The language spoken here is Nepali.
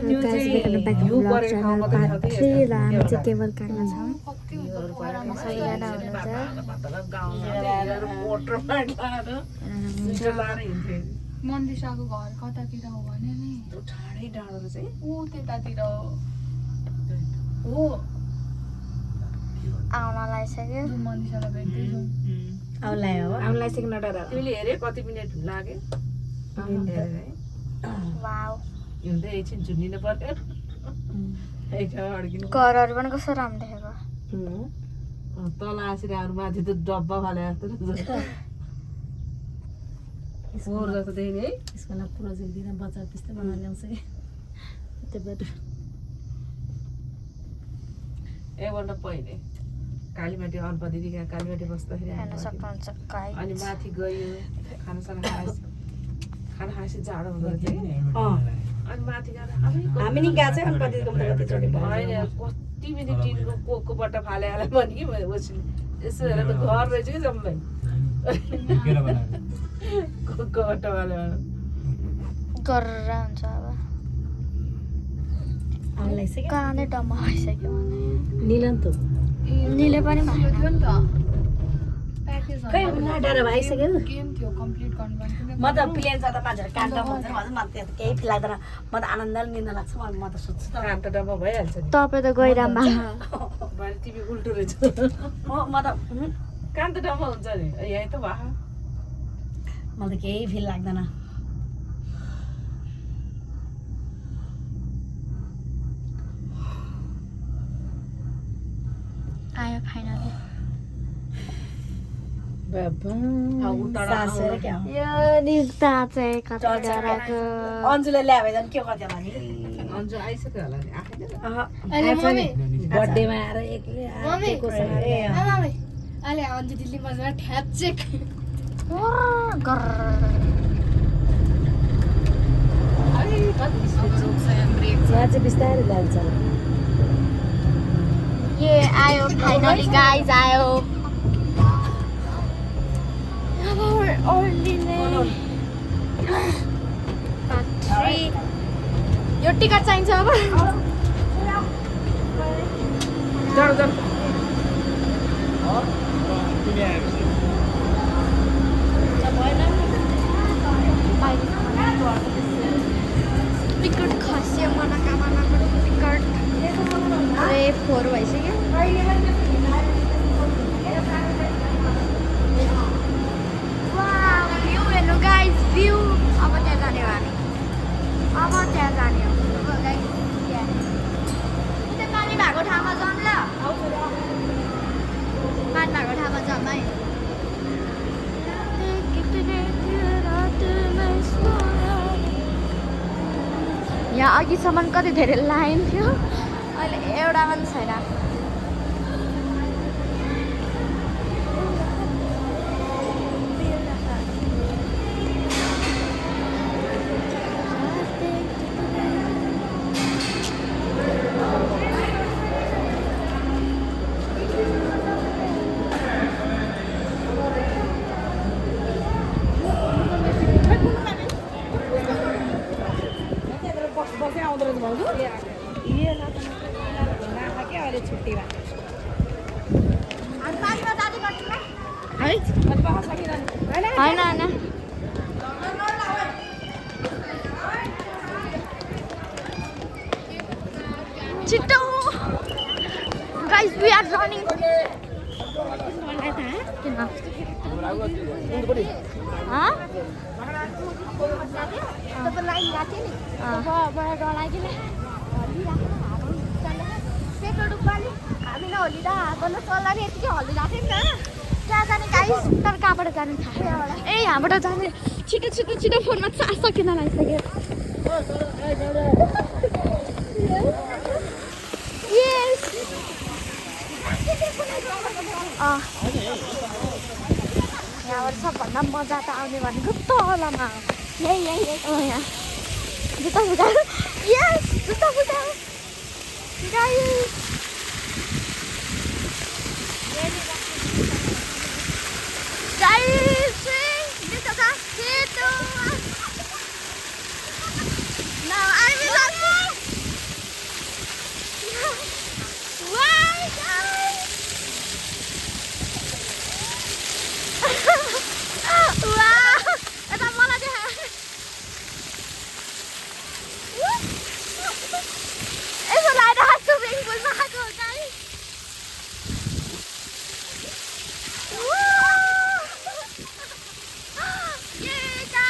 guys, welcome back to vlog channel part 3 ला हामी चाहिँ केबल काट्न छौँ सबैजना हुनुहुन्छ मन्दिसाको घर कतातिर हो भने नि ठाडै डाँडो चाहिँ ऊ त्यतातिर हो आउन लागिसक्यो जुन मन्दिसालाई भेट्दैछौँ आउन लागिसक्यो नडरा तिमीले हेरे कति मिनट लाग्यो वाउ यो त एकछिन झुन्डिनु पर्यो एकछिन अड्किनु घरहरू पनि कस्तो राम्रो देखेको तल आएर आउनु माथि त डब्बा फाले जस्तो फोहोर जस्तो देखिने है यसको लागि प्रोजेक्ट दिन बच्चा त्यस्तै बनाएर ल्याउँछ कि त्यही एकपल्ट पहिले कालीमाटी अर्पा दिदी कहाँ कालीमाटी बस्दाखेरि हेर्न सक्नुहुन्छ गाइस अनि माथि गयो खानासाना खाएपछि जाडो हुँदो रहेछ कि अनि माथि जाँदा हामी नि गएको चाहिँ कतिको कतिचोटि होइन कति मिनट टिनको कोकको बट्टा फाले हाले भने कि यसो हेरेर त घर रहेछ कि जम्मै कोकको बट्टा फाले गरेर हुन्छ अब आउनलाई चाहिँ कानै डम्मा भइसक्यो भने निलन्त निले पनि थियो नि त प्याकेज खै नडरा भइसक्यो गेम थियो कम्प्लिट गर्नु पर्ने म त प्लेन जाँदा मान्छेहरू कान्ड भन्छ भन्छ म त केही फिल लाग्दैन म त आनन्दले निन्दा लाग्छ म त सोध्छु कान त डम्मा भइहाल्छ नि तपाईँ त गइराम भरे टिभी उल्टो रहेछ म त कान त डम्मा हुन्छ नि यहीँ त भा म त केही फिल लाग्दैन आयो फाइनली सासेर क्या हो यो निक्ता चाहिँ कता डराको अन्जुले ल्याए भए झन् के गर्थ्यो होला नि अन्जु आइसक्यो होला नि आफैले अहिले मम्मी बर्थडेमा आएर एक्लै आएको मम्मी अहिले अन्जु दिल्ली बजारमा ठ्याचेक यहाँ चाहिँ बिस्तारै जान्छ ये आयो फाइनली गाइस आयो अब ओर्लिने यो टिकट चाहिन्छ अब जाऊ जाऊ टिकट खस्यो मनोकामनाको टिकट अरे 4 भइसक्यो भ्यू हेर्नु गाइस भ्यू अब त्यहाँ जाने हो हामी अब त्यहाँ जाने हो गाइस त्यहाँ पानी भएको ठाउँमा जाऊँ ल पानी भएको ठाउँमा जाऊँ है यहाँ अघिसम्म कति धेरै लाइन थियो अहिले एउटा पनि छैन बसै आउँदो रहेछ भाउजू अहिले छुट्टी भएको होइन होइन छिटो गाइस वी आर रनिङ किन लाइन गएको थियो नि मलाई डर लाग्यो पेट्रोल डुब्बाले हामी नहोलिँदा गर्न चल्दा नि यतिकै हल्लिरहेको थियो नि त त्यहाँ जाने गाइस तर कहाँबाट जाने थाहा छैन ए यहाँबाट जाने छिटो छिटो छिटो फोनमा चार्ज सकिन लागिसक्यो यस यहाँबाट सबभन्दा मजा त आउने भनेको तलमा यही यहाँ जुत्ता फुटायो यस जुत्ता फुटायो गाइस